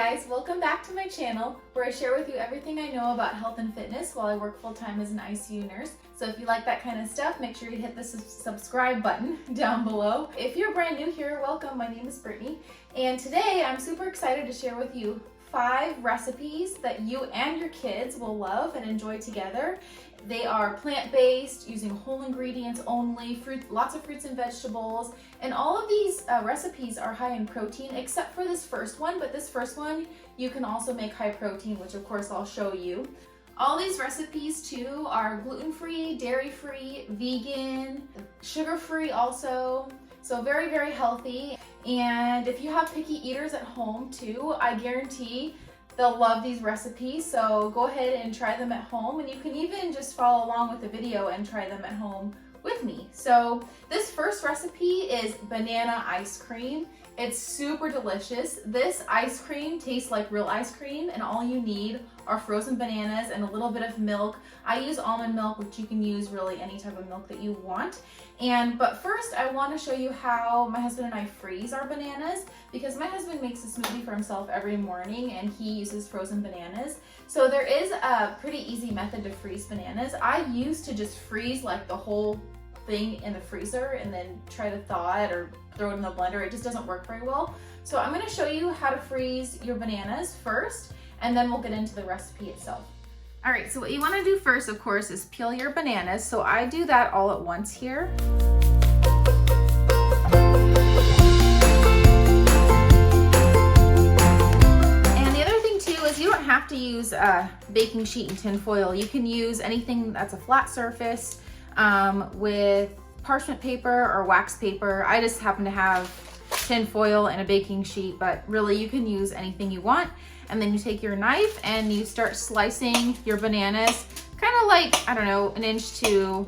guys, welcome back to my channel where I share with you everything I know about health and fitness while I work full-time as an ICU nurse. So if you like that kind of stuff, make sure you hit the subscribe button down below. If you're brand new here, welcome. My name is Brittany, and today I'm super excited to share with you 5 recipes that you and your kids will love and enjoy together. They are plant-based, using whole ingredients only, lots of fruits and vegetables, and all of these recipes are high in protein except for this first one, but this first one you can also make high protein, which of course I'll show you. All these recipes too are gluten-free, dairy-free, vegan, sugar-free also, so very, very healthy. And if you have picky eaters at home too, I guarantee they'll love these recipes, so go ahead and try them at home, and you can even just follow along with the video and try them at home with me. So this first recipe is banana ice cream. It's super delicious. This ice cream tastes like real ice cream, and all you need are frozen bananas and a little bit of milk. I use almond milk, which you can use really any type of milk that you want. But first I want to show you how my husband and I freeze our bananas, because my husband makes a smoothie for himself every morning and he uses frozen bananas. So there is a pretty easy method to freeze bananas. I used to just freeze like the whole thing in the freezer and then try to thaw it or throw it in the blender. It just doesn't work very well. So I'm going to show you how to freeze your bananas first, and then we'll get into the recipe itself. All right, so what you want to do first, of course, is peel your bananas. So I do that all at once here. And the other thing too is you don't have to use a baking sheet and tin foil. You can use anything that's a flat surface with parchment paper or wax paper. I just happen to have tin foil and a baking sheet, but really you can use anything you want. And then you take your knife and you start slicing your bananas, kind of like, I don't know, 1 inch to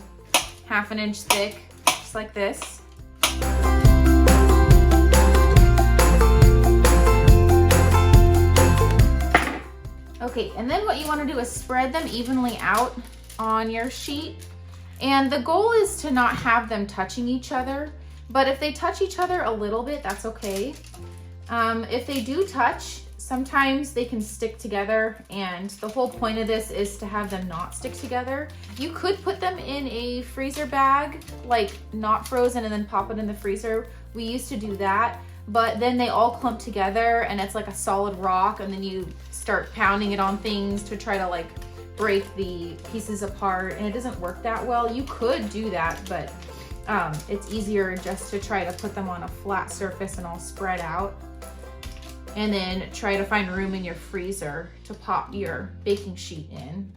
½ inch thick, just like this. Okay, and then what you want to do is spread them evenly out on your sheet. And the goal is to not have them touching each other, but if they touch each other a little bit, that's okay. If they do touch, sometimes they can stick together, and the whole point of this is to have them not stick together. You could put them in a freezer bag, like not frozen, and then pop it in the freezer. We used to do that, but then they all clump together and it's like a solid rock, and then you start pounding it on things to try to like break the pieces apart, and it doesn't work that well. You could do that, but it's easier just to try to put them on a flat surface and all spread out, and then try to find room in your freezer to pop your baking sheet in.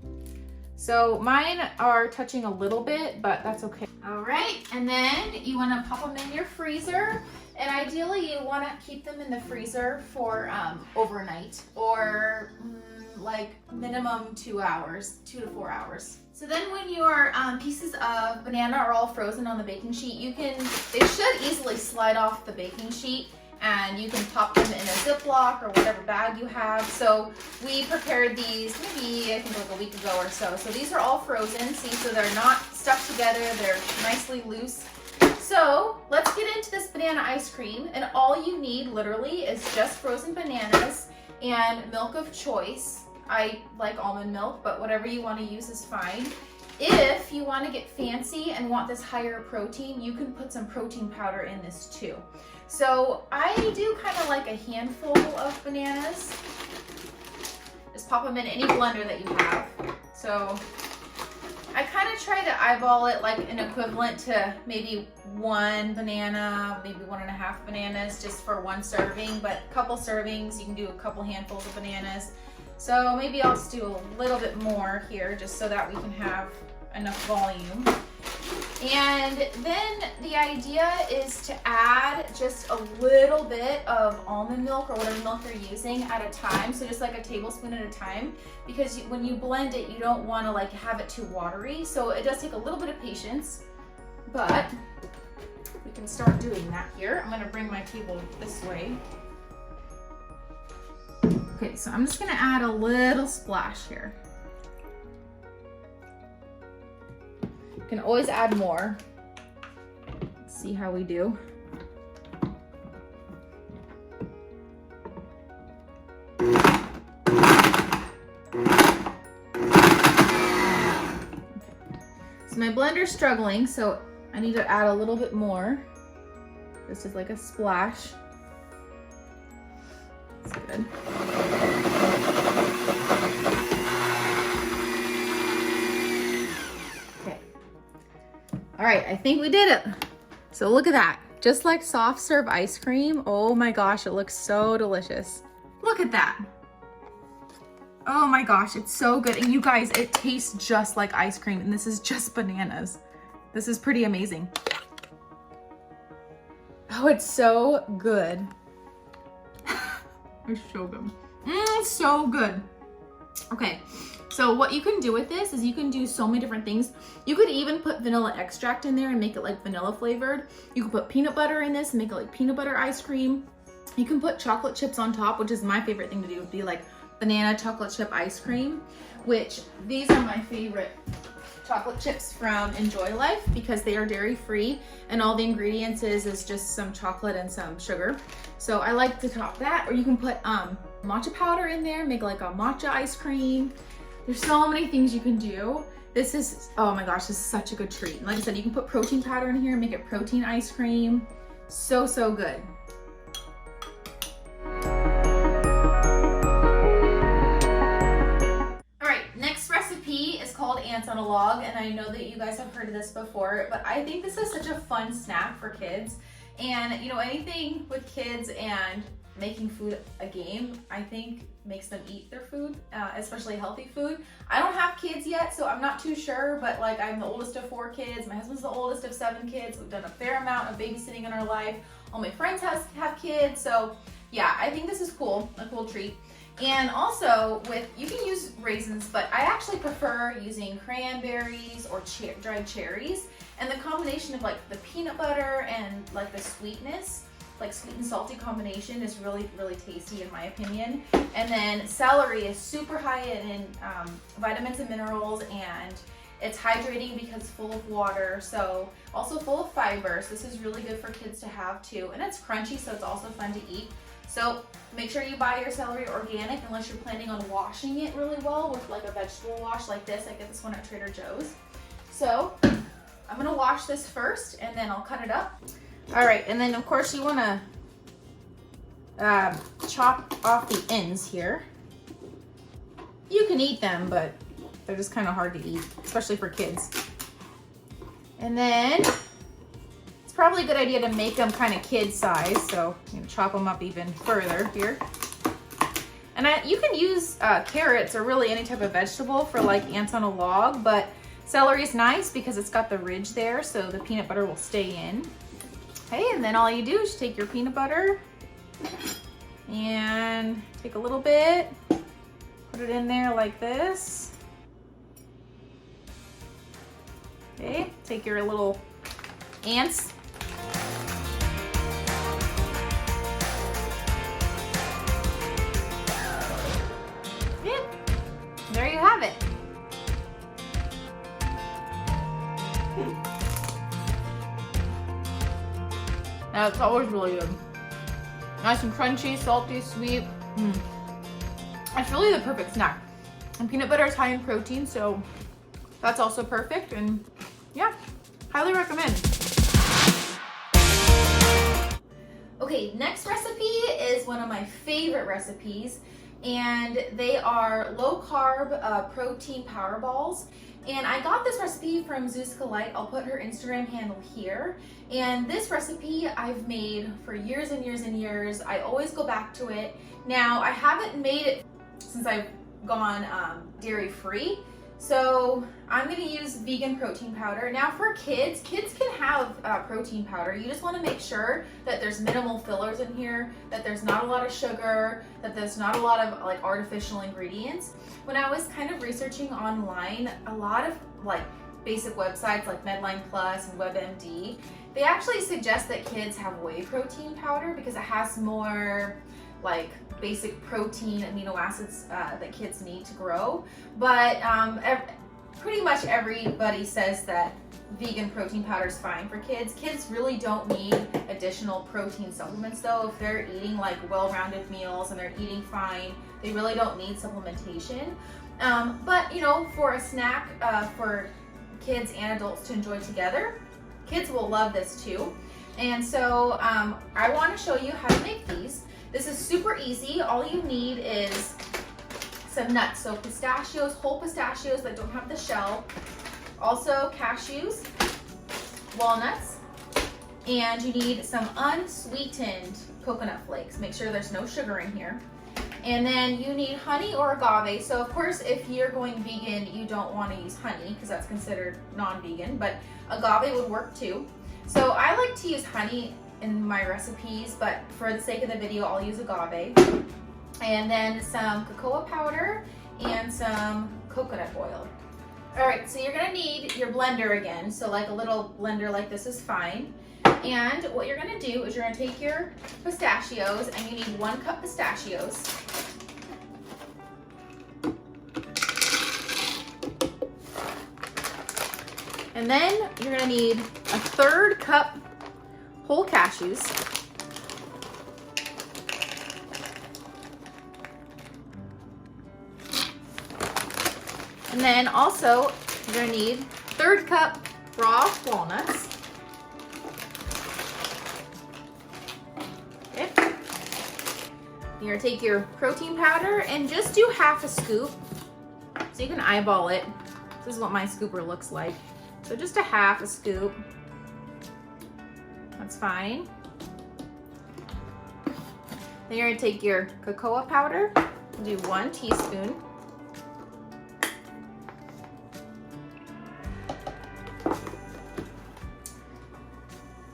So mine are touching a little bit, but that's okay. All right, and then you want to pop them in your freezer, and ideally you want to keep them in the freezer for overnight, or like minimum 2 hours, 2 to 4 hours. So then when your pieces of banana are all frozen on the baking sheet, they should easily slide off the baking sheet, and you can pop them in a Ziploc or whatever bag you have. So we prepared these maybe, I think, like a week ago or so. So these are all frozen, see, so they're not stuck together, they're nicely loose. So let's get into this banana ice cream, and all you need literally is just frozen bananas and milk of choice. I like almond milk, but whatever you want to use is fine. If you want to get fancy and want this higher protein, you can put some protein powder in this too. So I do kind of like a handful of bananas. Just pop them in any blender that you have. So I kind of try to eyeball it like an equivalent to maybe 1 banana, maybe 1.5 bananas just for 1 serving, but a couple servings, you can do a couple handfuls of bananas. So maybe I'll just do a little bit more here just so that we can have enough volume. And then the idea is to add just a little bit of almond milk or whatever milk you're using at a time. So just like a tablespoon at a time, because when you blend it, you don't want to like have it too watery. So it does take a little bit of patience, but we can start doing that here. I'm going to bring my table this way. Okay, so I'm just gonna add a little splash here. You can always add more. Let's see how we do. So my blender's struggling, so I need to add a little bit more. This is like a splash. That's good. Okay. All right, I think we did it. So look at that. Just like soft serve ice cream. Oh my gosh, it looks so delicious. Look at that. Oh my gosh, it's so good. And you guys, it tastes just like ice cream, and this is just bananas. This is pretty amazing. Oh, it's so good. It's so good. It's so good. Okay, so what you can do with this is you can do so many different things. You could even put vanilla extract in there and make it like vanilla flavored. You can put peanut butter in this and make it like peanut butter ice cream. You can put chocolate chips on top, which is my favorite thing to do, would be like banana chocolate chip ice cream, which these are my favorite chocolate chips from Enjoy Life because they are dairy free and all the ingredients is just some chocolate and some sugar. So I like to top that, or you can put matcha powder in there, make like a matcha ice cream. There's so many things you can do. This is, oh my gosh, this is such a good treat. And like I said, you can put protein powder in here and make it protein ice cream. So, so good. Ants on a Log, and I know that you guys have heard of this before, but I think this is such a fun snack for kids. And you know, anything with kids and making food a game, I think makes them eat their food, especially healthy food. I don't have kids yet, so I'm not too sure, but like I'm the oldest of 4 kids. My husband's the oldest of 7 kids. We've done a fair amount of babysitting in our life. All my friends have kids, so yeah, I think this is cool, a cool treat. And also you can use raisins, but I actually prefer using cranberries or dried cherries. And the combination of like the peanut butter and like the sweetness, like sweet and salty combination, is really, really tasty in my opinion. And then celery is super high in vitamins and minerals, and it's hydrating because it's full of water, so also full of fiber. So this is really good for kids to have too. And it's crunchy, so it's also fun to eat. So make sure you buy your celery organic unless you're planning on washing it really well with like a vegetable wash like this. I get this one at Trader Joe's. So I'm gonna wash this first and then I'll cut it up. All right, and then of course you wanna chop off the ends here. You can eat them, but they're just kind of hard to eat, especially for kids. And then it's probably a good idea to make them kind of kid size, so I'm gonna chop them up even further here. And you can use carrots or really any type of vegetable for like ants on a log, but celery is nice because it's got the ridge there, so the peanut butter will stay in. Okay, and then all you do is take your peanut butter and take a little bit, put it in there like this. Okay, take your little ants. There you have it. Now it's always really good. Nice and crunchy, salty, sweet. It's really the perfect snack. And peanut butter is high in protein, so that's also perfect. And yeah, highly recommend. Okay, next recipe is one of my favorite recipes, and they are low carb protein power balls. And I got this recipe from Zuzka Light. I'll put her Instagram handle here. And this recipe I've made for years and years and years. I always go back to it. Now I haven't made it since I've gone dairy free. So I'm gonna use vegan protein powder. Now for kids can have protein powder. You just wanna make sure that there's minimal fillers in here, that there's not a lot of sugar, that there's not a lot of like artificial ingredients. When I was kind of researching online, a lot of like basic websites like Medline Plus and WebMD, they actually suggest that kids have whey protein powder because it has more like basic protein amino acids that kids need to grow. But pretty much everybody says that vegan protein powder is fine for kids. Kids really don't need additional protein supplements though. If they're eating like well-rounded meals and they're eating fine, they really don't need supplementation. But you know, for a snack for kids and adults to enjoy together. Kids will love this too. And so I want to show you how to make these. This is super easy. All you need is some nuts. So pistachios, whole pistachios that don't have the shell. Also cashews, walnuts, and you need some unsweetened coconut flakes. Make sure there's no sugar in here. And then you need honey or agave. So of course, if you're going vegan, you don't want to use honey because that's considered non-vegan, but agave would work too. So I like to use honey in my recipes, but for the sake of the video, I'll use agave. And then some cocoa powder and some coconut oil. All right, so you're gonna need your blender again. So like a little blender like this is fine. And what you're gonna do is you're gonna take your pistachios, and you need 1 cup pistachios. And then you're gonna need a 1/3 cup whole cashews. And then also you're gonna need 1/3 cup raw walnuts. Okay. You're gonna take your protein powder and just do 1/2 scoop. So you can eyeball it. This is what my scooper looks like. So just 1/2 scoop. That's fine. Then you're gonna take your cocoa powder, do 1 teaspoon.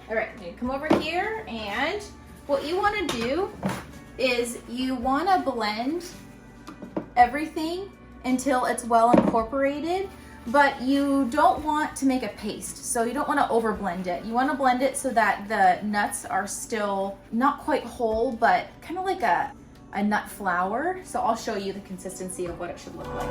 All right, you come over here, and what you wanna do is you wanna blend everything until it's well incorporated, but you don't want to make a paste. So you don't want to over blend it. You want to blend it so that the nuts are still not quite whole, but kind of like a nut flour. So I'll show you the consistency of what it should look like.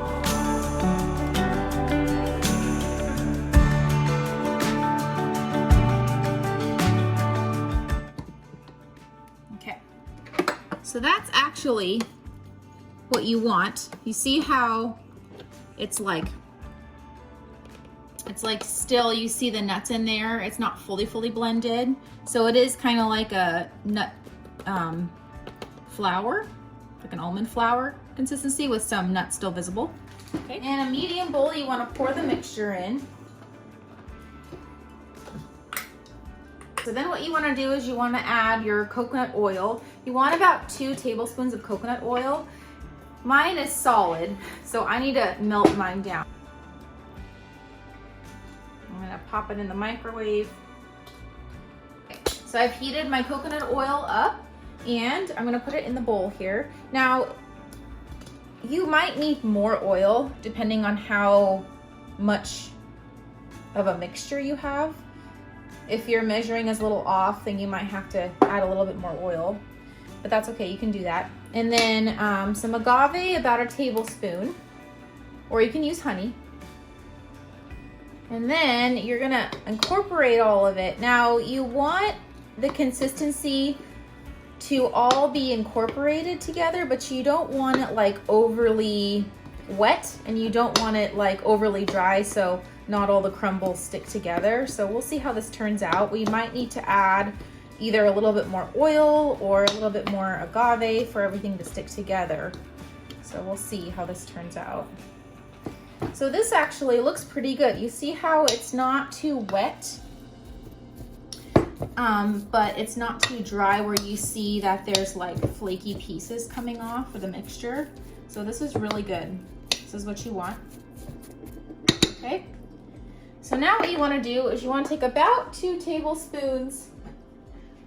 Okay, so that's actually what you want. You see how it's like still, you see the nuts in there. It's not fully blended. So it is kind of like a nut flour, like an almond flour consistency with some nuts still visible. Okay. In a medium bowl, you want to pour the mixture in. So then what you want to do is you want to add your coconut oil. You want about 2 tablespoons of coconut oil. Mine is solid, so I need to melt mine down. I'm gonna pop it in the microwave. Okay, so I've heated my coconut oil up, and I'm gonna put it in the bowl here. Now, you might need more oil depending on how much of a mixture you have. If your measuring is a little off, then you might have to add a little bit more oil, but that's okay, you can do that. And then some agave, about 1 tablespoon, or you can use honey. And then you're gonna incorporate all of it. Now you want the consistency to all be incorporated together, but you don't want it like overly wet, and you don't want it like overly dry, so not all the crumbles stick together. So we'll see how this turns out. We might need to add either a little bit more oil or a little bit more agave for everything to stick together. So we'll see how this turns out. So this actually looks pretty good. You see how it's not too wet, but it's not too dry where you see that there's like flaky pieces coming off of the mixture. So this is really good. This is what you want. Okay. So now what you want to do is you want to take about 2 tablespoons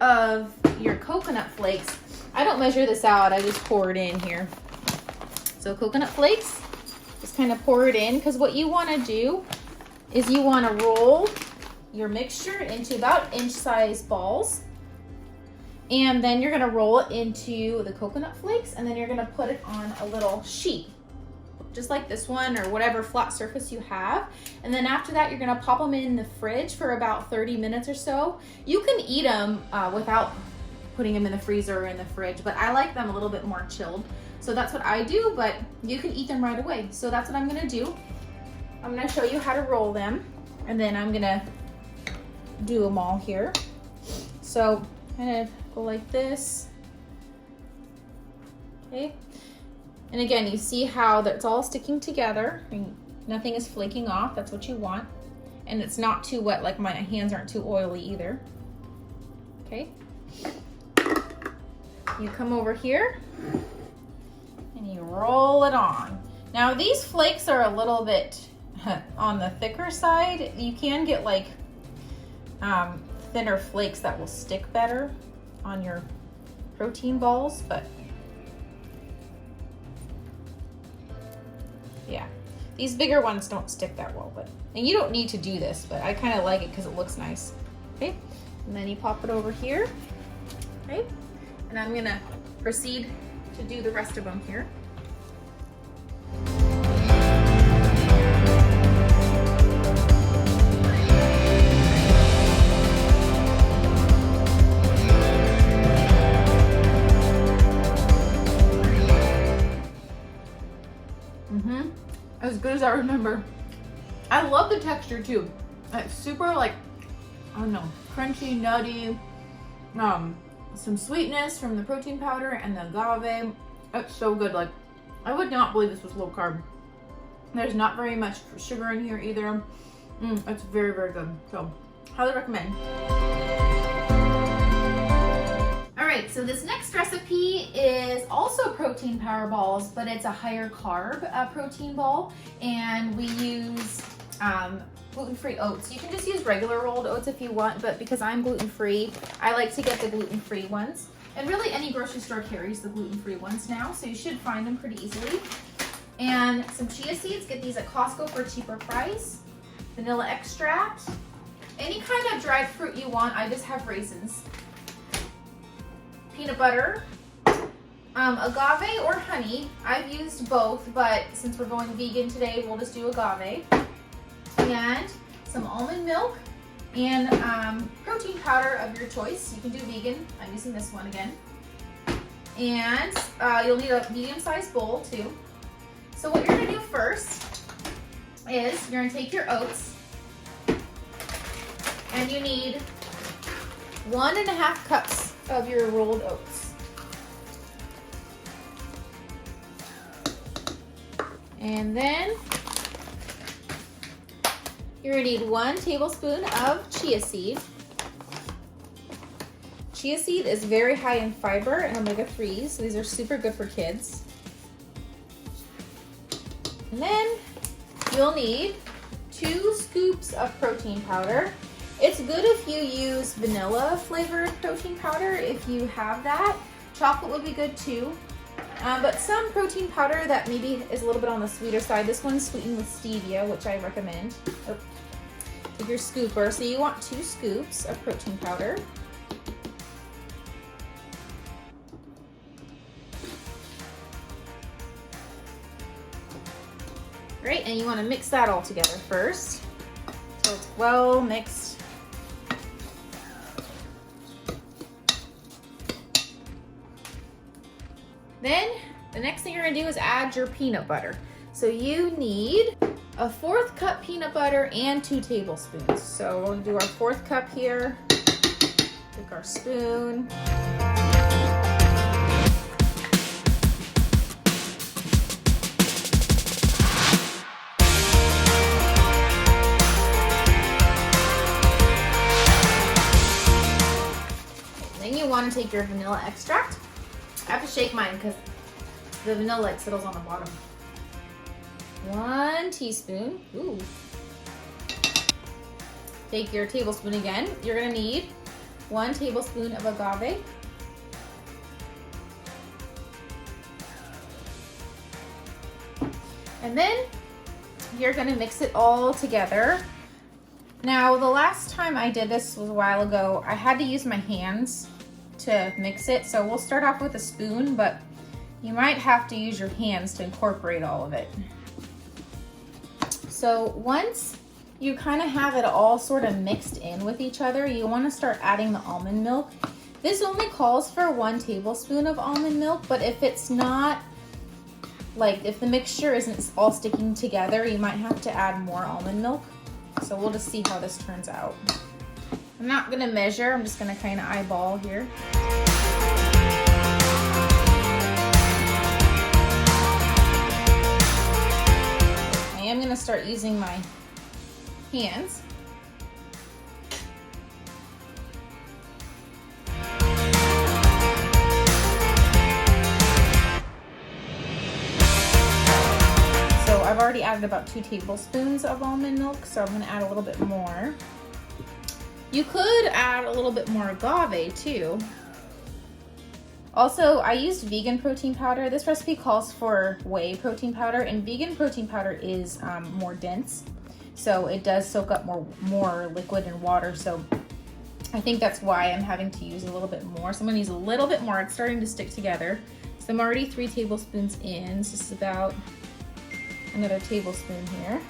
of your coconut flakes. I don't measure this out, I just pour it in here. So coconut flakes, just kind of pour it in, because what you want to do is you want to roll your mixture into about inch-sized balls, and then you're going to roll it into the coconut flakes, and then you're going to put it on a little sheet, just like this one or whatever flat surface you have. And then after that, you're going to pop them in the fridge for about 30 minutes or so. You can eat them without putting them in the freezer or in the fridge, but I like them a little bit more chilled. So that's what I do, but you can eat them right away. So that's what I'm gonna do. I'm gonna show you how to roll them. And then I'm gonna do them all here. So kind of go like this. Okay. And again, you see how that's all sticking together. Nothing is flaking off. That's what you want. And it's not too wet, like my hands aren't too oily either. Okay. You come over here and you roll it on. Now these flakes are a little bit on the thicker side. You can get like thinner flakes that will stick better on your protein balls, but yeah, these bigger ones don't stick that well, and you don't need to do this, but I kind of like it because it looks nice. Okay, and then you pop it over here. Okay, and I'm gonna proceed to do the rest of them here. As good as I remember. I love the texture too. It's super like, I don't know, crunchy, nutty, some sweetness from the protein powder and the agave. It's so good. Like, I would not believe this was low carb. There's not very much sugar in here either. It's very, very good. So, highly recommend. All right, so this next recipe is also protein power balls, but it's a higher carb protein ball, and we use gluten-free oats. You can just use regular rolled oats if you want, but because I'm gluten-free, I like to get the gluten-free ones. And really any grocery store carries the gluten-free ones now, so you should find them pretty easily. And some chia seeds, get these at Costco for a cheaper price. Vanilla extract, any kind of dried fruit you want. I just have raisins. Peanut butter, agave or honey. I've used both, but since we're going vegan today, we'll just do agave. And some almond milk and protein powder of your choice. You can do vegan. I'm using this one again. And you'll need a medium-sized bowl too. So what you're gonna do first is you're gonna take your oats, and you need 1.5 cups of your rolled oats. And then you're gonna need 1 tablespoon of chia seed. Chia seed is very high in fiber and omega-3s, so these are super good for kids. And then you'll need 2 scoops of protein powder. It's good if you use vanilla flavored protein powder if you have that. Chocolate would be good too. But some protein powder that maybe is a little bit on the sweeter side. This one's sweetened with stevia, which I recommend. Oh, take your scooper. So you want 2 scoops of protein powder. Great, and you want to mix that all together first, so it's well mixed. Then the next thing you're gonna do is add your peanut butter. So you need a 1/4 cup peanut butter and 2 tablespoons. So we'll do our 1/4 cup here. Take our spoon. Then you want to take your vanilla extract. I have to shake mine because the vanilla like settles on the bottom. 1 teaspoon. Ooh. Take your tablespoon again. You're gonna need 1 tablespoon of agave. And then you're gonna mix it all together. Now, the last time I did this was a while ago. I had to use my hands to mix it, so we'll start off with a spoon, but you might have to use your hands to incorporate all of it. So once you kind of have it all sort of mixed in with each other, you want to start adding the almond milk. This only calls for 1 tablespoon of almond milk, but if it's not, like if the mixture isn't all sticking together, you might have to add more almond milk. So we'll just see how this turns out. I'm not gonna measure, I'm just gonna kind of eyeball here. I am gonna start using my hands. So I've already added about 2 tablespoons of almond milk, so I'm gonna add a little bit more. You could add a little bit more agave too. Also, I used vegan protein powder. This recipe calls for whey protein powder, and vegan protein powder is more dense. So it does soak up more liquid and water. So I think that's why I'm having to use a little bit more. So I'm gonna use a little bit more. It's starting to stick together. So I'm already 3 tablespoons in. So this is about another tablespoon here.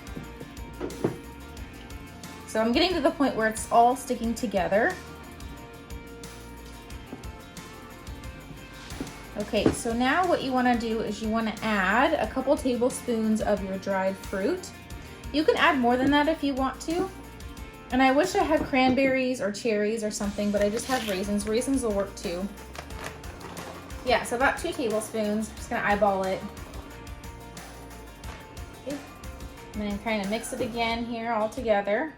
So I'm getting to the point where it's all sticking together. Okay, so now what you wanna do is you wanna add a couple tablespoons of your dried fruit. You can add more than that if you want to. And I wish I had cranberries or cherries or something, but I just have raisins. Raisins will work too. Yeah, so about 2 tablespoons. I'm just gonna eyeball it. Okay. And then kind of mix it again here all together.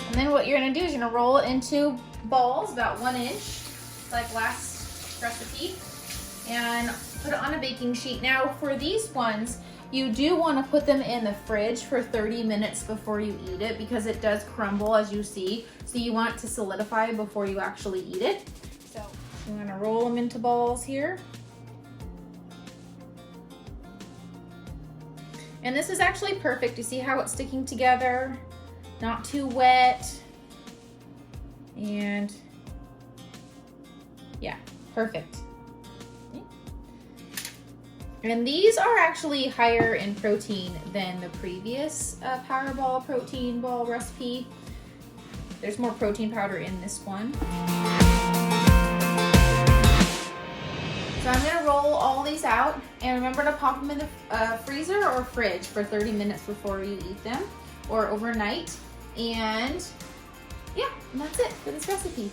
And then what you're gonna do is you're gonna roll it into balls about 1 inch, like last recipe, and put it on a baking sheet. Now for these ones, you do want to put them in the fridge for 30 minutes before you eat it because it does crumble, as you see. So you want it to solidify before you actually eat it. So I'm gonna roll them into balls here. And this is actually perfect. You see how it's sticking together? Not too wet. And yeah, perfect. Okay. And these are actually higher in protein than the previous Powerball protein ball recipe. There's more protein powder in this one. So I'm gonna roll all these out, and remember to pop them in the freezer or fridge for 30 minutes before you eat them, or overnight. And yeah, and that's it for this recipe.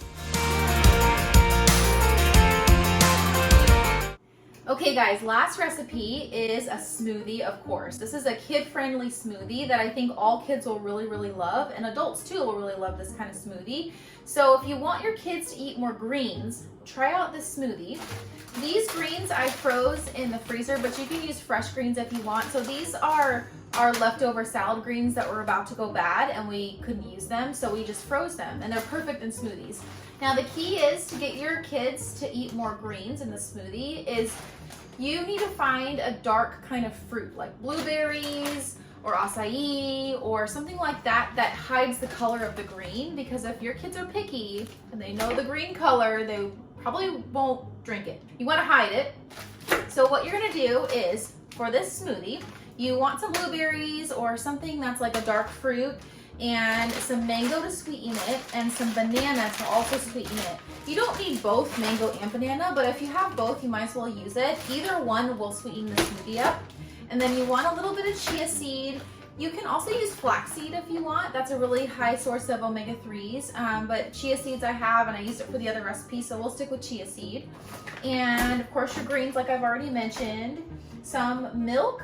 Okay guys, last recipe is a smoothie, of course. This is a kid-friendly smoothie that I think all kids will really, really love, and adults too will really love this kind of smoothie. So if you want your kids to eat more greens, try out this smoothie. These greens I froze in the freezer, but you can use fresh greens if you want. So these are our leftover salad greens that were about to go bad and we couldn't use them, so we just froze them, and they're perfect in smoothies. Now the key is to get your kids to eat more greens in the smoothie is you need to find a dark kind of fruit like blueberries or acai or something like that that hides the color of the green, because if your kids are picky and they know the green color, they probably won't drink it. You want to hide it. So what you're going to do is, for this smoothie, you want some blueberries or something that's like a dark fruit, and some mango to sweeten it, and some banana to also sweeten it. You don't need both mango and banana, but if you have both, you might as well use it. Either one will sweeten the smoothie up. And then you want a little bit of chia seed. You can also use flaxseed if you want. That's a really high source of omega-3s, but chia seeds I have, and I used it for the other recipe, so we'll stick with chia seed. And of course your greens, like I've already mentioned. Some milk.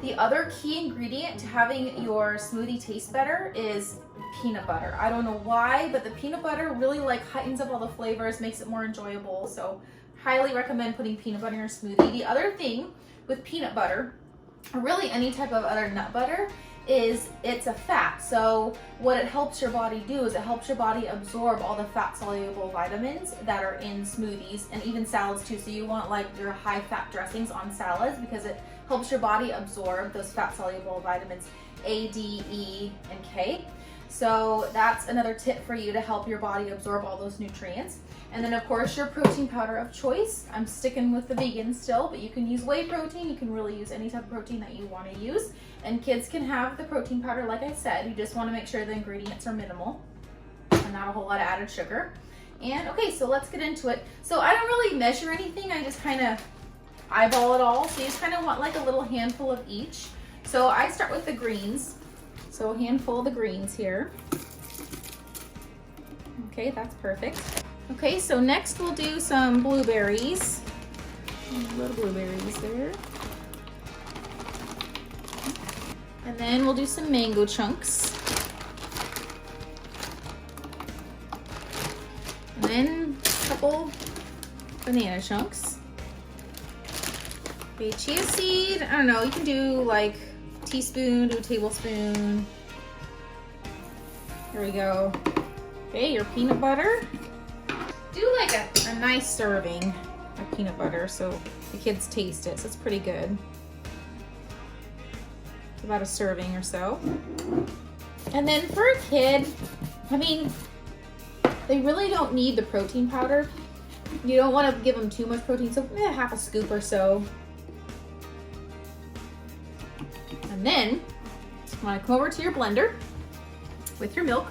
The other key ingredient to having your smoothie taste better is peanut butter. I don't know why, but the peanut butter really heightens up all the flavors, makes it more enjoyable. So highly recommend putting peanut butter in your smoothie. The other thing with peanut butter, or really any type of other nut butter, is it's a fat. So what it helps your body do is it helps your body absorb all the fat soluble vitamins that are in smoothies and even salads too. So you want your high fat dressings on salads because it helps your body absorb those fat soluble vitamins A, D, E, and K. So that's another tip for you to help your body absorb all those nutrients. And then of course your protein powder of choice. I'm sticking with the vegan still, but you can use whey protein. You can really use any type of protein that you want to use. And kids can have the protein powder, like I said. You just want to make sure the ingredients are minimal and not a whole lot of added sugar. And okay, so let's get into it. So I don't really measure anything. I just kind of eyeball it all. So you just kind of want a little handful of each. So I start with the greens. So a handful of the greens here. Okay, that's perfect. Okay, so next we'll do some blueberries. Little blueberries there. And then we'll do some mango chunks. And then a couple banana chunks. Okay, chia seed, I don't know, you can do like a teaspoon to a tablespoon. Here we go. Okay, your peanut butter. Do like a nice serving of peanut butter so the kids taste it, so it's pretty good. About a serving or so. And then for a kid, I mean, they really don't need the protein powder. You don't want to give them too much protein, so half a scoop or so. And then you want to come over to your blender with your milk.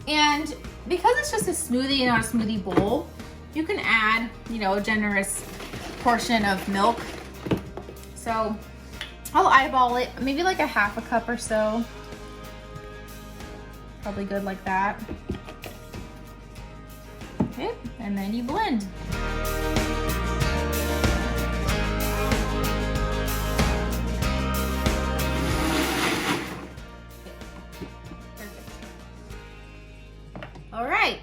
And because it's just a smoothie and not a smoothie bowl, you can add, you know, a generous portion of milk. So I'll eyeball it, maybe like a half a cup or so. Probably good like that. Okay, and then you blend. All right,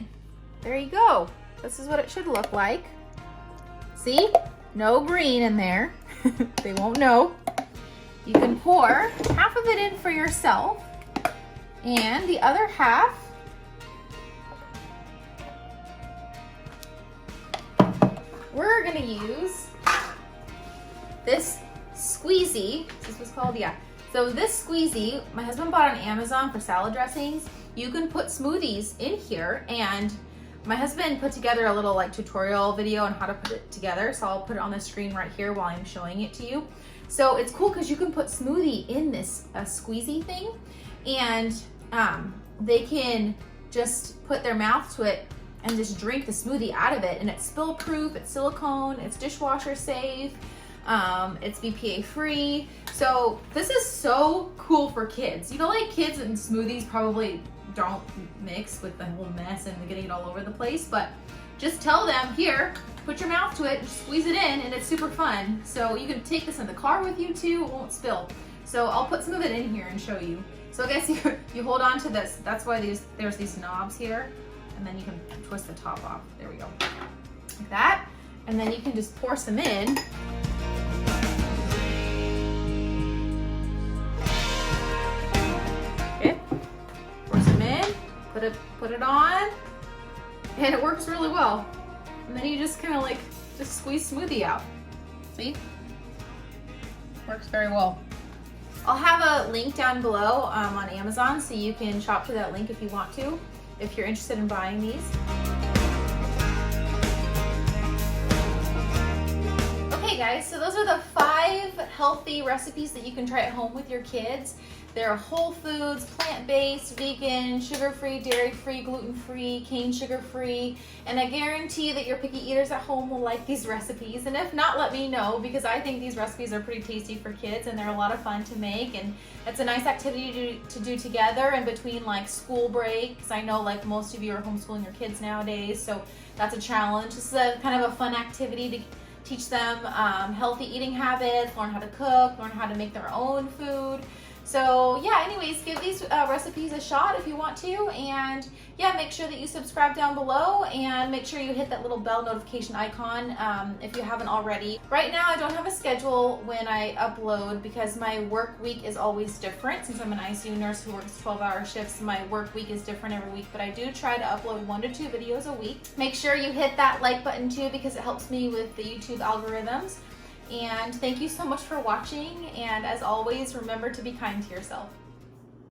there you go. This is what it should look like. See, no green in there. They won't know. You can pour half of it in for yourself and the other half we're gonna use this squeezy. This was called, yeah. So this squeezy, my husband bought on Amazon for salad dressings. You can put smoothies in here, and my husband put together a little like tutorial video on how to put it together. So I'll put it on the screen right here while I'm showing it to you. So it's cool because you can put smoothie in this squeezy thing, and they can just put their mouth to it and just drink the smoothie out of it. And it's spill proof, it's silicone, it's dishwasher safe, it's BPA free. So this is so cool for kids. You know, like kids and smoothies probably don't mix with the whole mess and getting it all over the place, but just tell them, here, put your mouth to it and squeeze it in, and it's super fun. So you can take this in the car with you too, it won't spill. So I'll put some of it in here and show you. So I guess you hold on to this. That's why there's these knobs here, and then you can twist the top off. There we go, like that. And then you can just pour some in. Okay, pour some in, put it on, and it works really well. And then you just kind of like just squeeze smoothie out. See? Works very well. I'll have a link down below on Amazon, so you can shop to that link if you want to, if you're interested in buying these. Okay guys, so those are the 5 healthy recipes that you can try at home with your kids. They're whole foods, plant-based, vegan, sugar-free, dairy-free, gluten-free, cane sugar-free, and I guarantee that your picky eaters at home will like these recipes. And if not, let me know, because I think these recipes are pretty tasty for kids and they're a lot of fun to make, and it's a nice activity to do together in between like school break, because I know like most of you are homeschooling your kids nowadays, so that's a challenge. This is a kind of a fun activity to teach them healthy eating habits, learn how to cook, learn how to make their own food. So yeah, anyways, give these recipes a shot if you want to, and yeah, make sure that you subscribe down below, and make sure you hit that little bell notification icon if you haven't already. Right now I don't have a schedule when I upload because my work week is always different. Since I'm an ICU nurse who works 12-hour shifts, my work week is different every week, but I do try to upload 1 to 2 videos a week. Make sure you hit that like button too, because it helps me with the YouTube algorithms. And thank you so much for watching, and as always, remember to be kind to yourself.